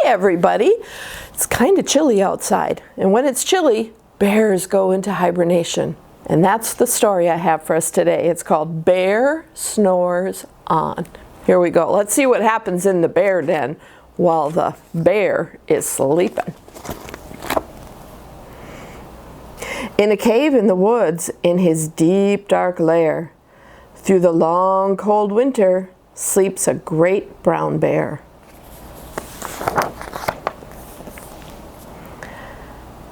everybody. It's kind of chilly outside, and when it's chilly, bears go into hibernation. And that's the story I have for us today. It's called Bear Snores On. Here we go. Let's see what happens in the bear den while the bear is sleeping. In a cave in the woods, in his deep dark lair, through the long cold winter, sleeps a great brown bear.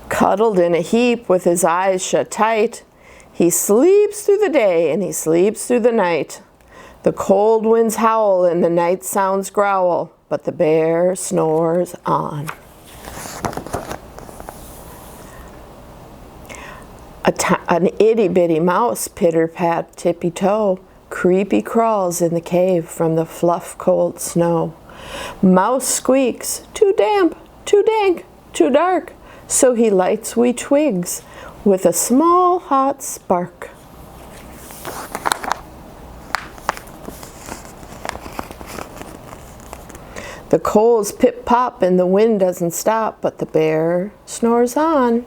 Cuddled in a heap with his eyes shut tight, he sleeps through the day and he sleeps through the night. The cold winds howl and the night sounds growl, but the bear snores on. An itty-bitty mouse, pitter-pat, tippy-toe, creepy crawls in the cave from the fluff cold snow. Mouse squeaks, too damp, too dank, too dark, so he lights wee twigs with a small hot spark. The coals pip-pop and the wind doesn't stop, but the bear snores on.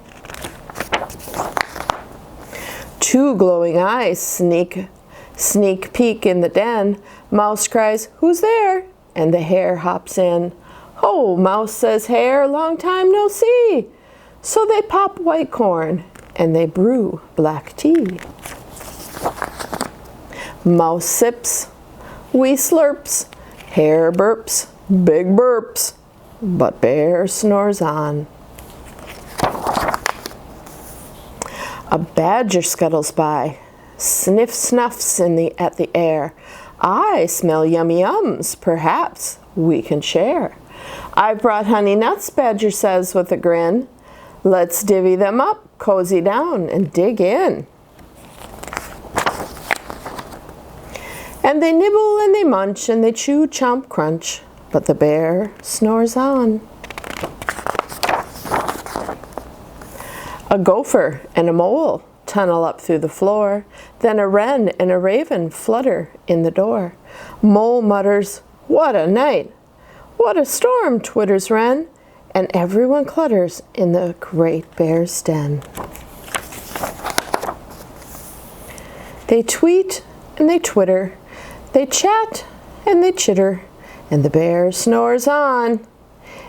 Two glowing eyes sneak peek in the den. Mouse cries, "Who's there?" And the hare hops in. "Oh," Mouse says, "Hare, long time no see." So they pop white corn and they brew black tea. Mouse sips, wee slurps, hare burps, big burps, but bear snores on. A badger scuttles by, sniff snuffs at the air. "I smell yummy yums, perhaps we can share." "I've brought honey nuts," Badger says with a grin. "Let's divvy them up, cozy down, and dig in." And they nibble and they munch and they chew, chomp, crunch, but the bear snores on. A gopher and a mole tunnel up through the floor. Then a wren and a raven flutter in the door. Mole mutters, "What a night! What a storm!" twitters wren. And everyone clutters in the great bear's den. They tweet and they twitter, they chat and they chitter, and the bear snores on.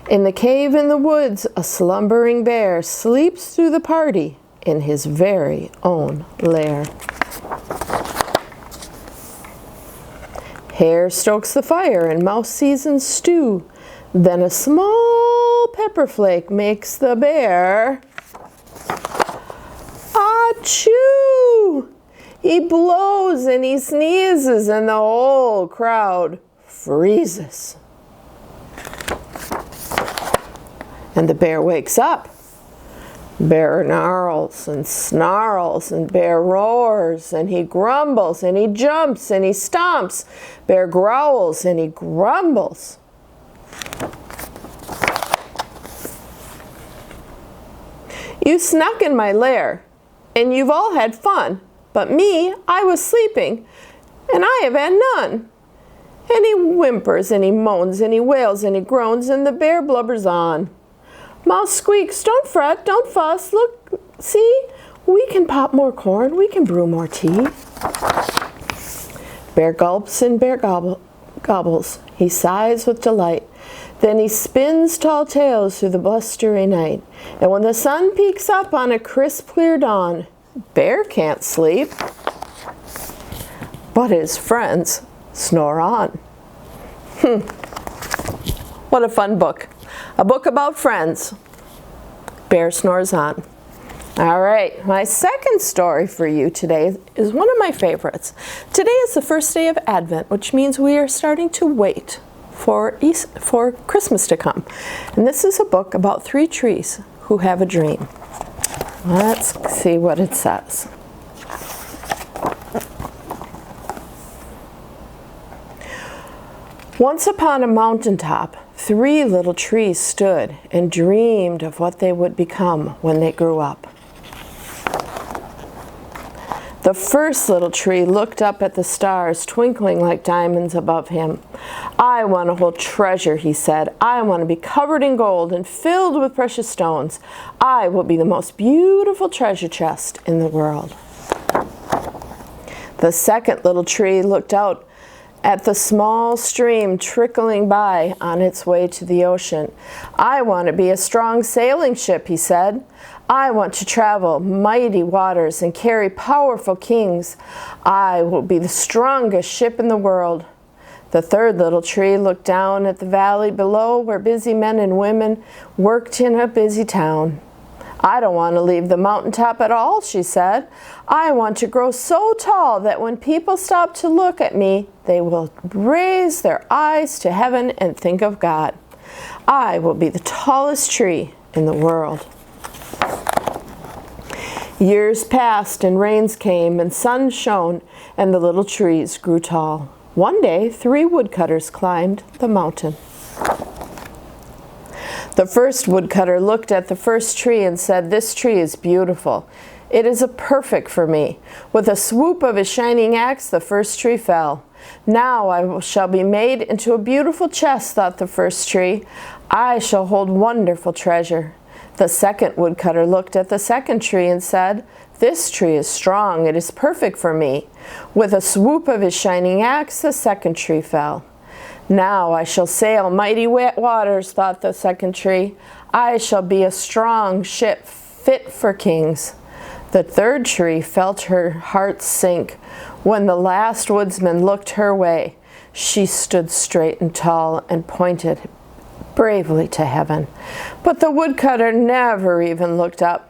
In the cave in the woods, a slumbering bear sleeps through the party in his very own lair. Hare stokes the fire and mouse seasons stew. Then a small pepper flake makes the bear achoo! He blows and he sneezes and the whole crowd freezes. And the bear wakes up. Bear gnarls and snarls and bear roars and he grumbles and he jumps and he stomps. Bear growls and he grumbles. "You snuck in my lair, and you've all had fun, but me, I was sleeping, and I have had none." And he whimpers, and he moans, and he wails, and he groans, and the bear blubbers on. Mouse squeaks, "Don't fret, don't fuss, look, see, we can pop more corn, we can brew more tea." Bear gulps and bear gobbles, he sighs with delight. Then he spins tall tales through the blustery night. And when the sun peeks up on a crisp, clear dawn, Bear can't sleep, but his friends snore on. What a fun book. A book about friends. Bear snores on. All right, my second story for you today is one of my favorites. Today is the first day of Advent, which means we are starting to wait for Christmas to come. And this is a book about 3 trees who have a dream. Let's see what it says. Once upon a mountaintop, 3 little trees stood and dreamed of what they would become when they grew up. The first little tree looked up at the stars twinkling like diamonds above him. I want to hold treasure, he said. I want to be covered in gold and filled with precious stones. I will be the most beautiful treasure chest in the world. The second little tree looked out at the small stream trickling by on its way to the ocean. I want to be a strong sailing ship, he said. I want to travel mighty waters and carry powerful kings. I will be the strongest ship in the world. The third little tree looked down at the valley below where busy men and women worked in a busy town. I don't want to leave the mountaintop at all, she said. I want to grow so tall that when people stop to look at me, they will raise their eyes to heaven and think of God. I will be the tallest tree in the world. Years passed and rains came and sun shone and the little trees grew tall. One day, 3 woodcutters climbed the mountain. The first woodcutter looked at the first tree and said, "This tree is beautiful. It is perfect for me." With a swoop of his shining axe, the first tree fell. "Now I shall be made into a beautiful chest," thought the first tree. "I shall hold wonderful treasure." The second woodcutter looked at the second tree and said, "This tree is strong. It is perfect for me." With a swoop of his shining axe, the second tree fell. "Now I shall sail mighty waters," thought the second tree. "I shall be a strong ship fit for kings." The third tree felt her heart sink when the last woodsman looked her way. She stood straight and tall and pointed bravely to heaven. But the woodcutter never even looked up.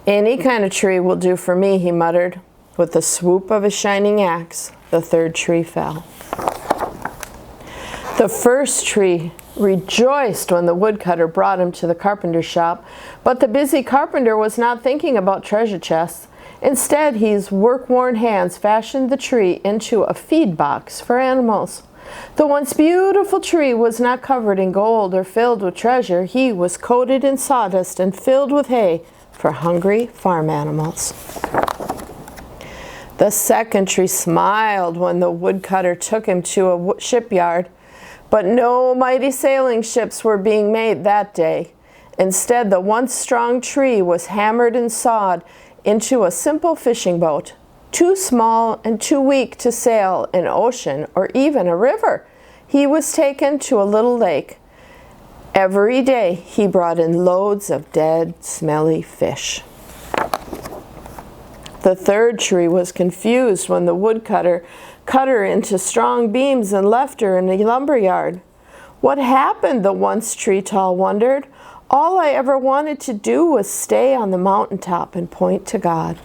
"Any kind of tree will do for me," he muttered. With the swoop of his shining axe, the third tree fell. The first tree rejoiced when the woodcutter brought him to the carpenter's shop, but the busy carpenter was not thinking about treasure chests. Instead, his work-worn hands fashioned the tree into a feed box for animals. The once beautiful tree was not covered in gold or filled with treasure. He was coated in sawdust and filled with hay for hungry farm animals. The second tree smiled when the woodcutter took him to a shipyard. But no mighty sailing ships were being made that day. Instead, the once strong tree was hammered and sawed into a simple fishing boat, too small and too weak to sail an ocean or even a river. He was taken to a little lake. Every day he brought in loads of dead, smelly fish. The third tree was confused when the woodcutter cut her into strong beams and left her in a lumber yard. What happened, the once tree tall wondered. All I ever wanted to do was stay on the mountaintop and point to God.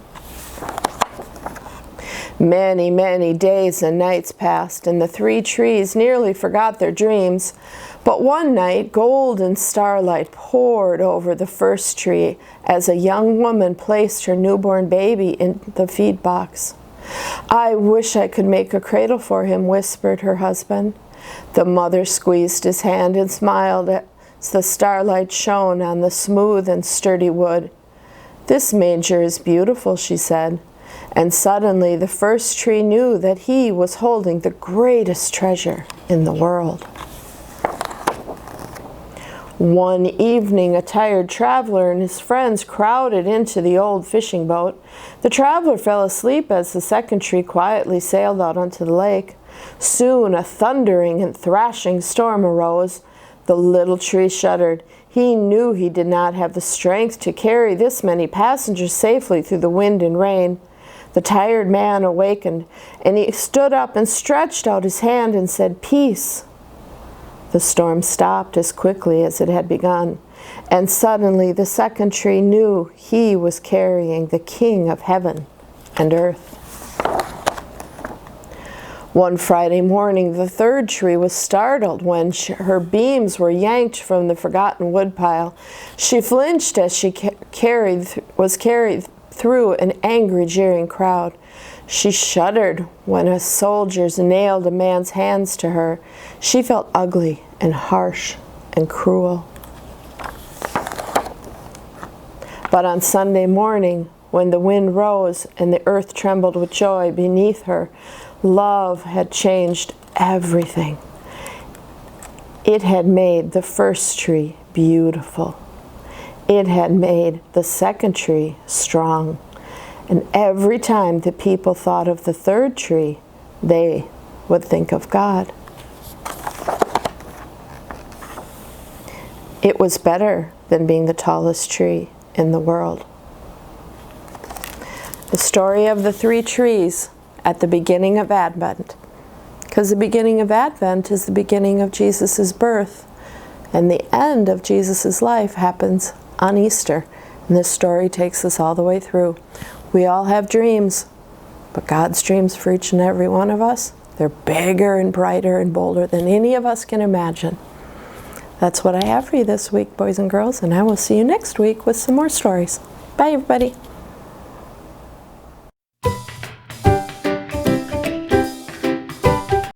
Many, many days and nights passed, and the 3 trees nearly forgot their dreams. But one night, golden starlight poured over the first tree as a young woman placed her newborn baby in the feed box. "I wish I could make a cradle for him," whispered her husband. The mother squeezed his hand and smiled as the starlight shone on the smooth and sturdy wood. "This manger is beautiful," she said. And suddenly the first tree knew that he was holding the greatest treasure in the world. One evening, a tired traveler and his friends crowded into the old fishing boat. The traveler fell asleep as the second tree quietly sailed out onto the lake. Soon a thundering and thrashing storm arose. The little tree shuddered. He knew he did not have the strength to carry this many passengers safely through the wind and rain. The tired man awakened, and he stood up and stretched out his hand and said, "Peace." The storm stopped as quickly as it had begun, and suddenly the second tree knew he was carrying the King of heaven and earth. One Friday morning, the third tree was startled when her beams were yanked from the forgotten woodpile. She flinched as she was carried through an angry, jeering crowd. She shuddered when a soldiers nailed a man's hands to her. She felt ugly and harsh and cruel. But on Sunday morning, when the wind rose and the earth trembled with joy beneath her, love had changed everything. It had made the first tree beautiful. It had made the second tree strong. And every time the people thought of the third tree, they would think of God. It was better than being the tallest tree in the world. The story of the three trees at the beginning of Advent. Because the beginning of Advent is the beginning of Jesus' birth. And the end of Jesus' life happens on Easter. And this story takes us all the way through. We all have dreams, but God's dreams for each and every one of us, they're bigger and brighter and bolder than any of us can imagine. That's what I have for you this week, boys and girls, and I will see you next week with some more stories. Bye, everybody.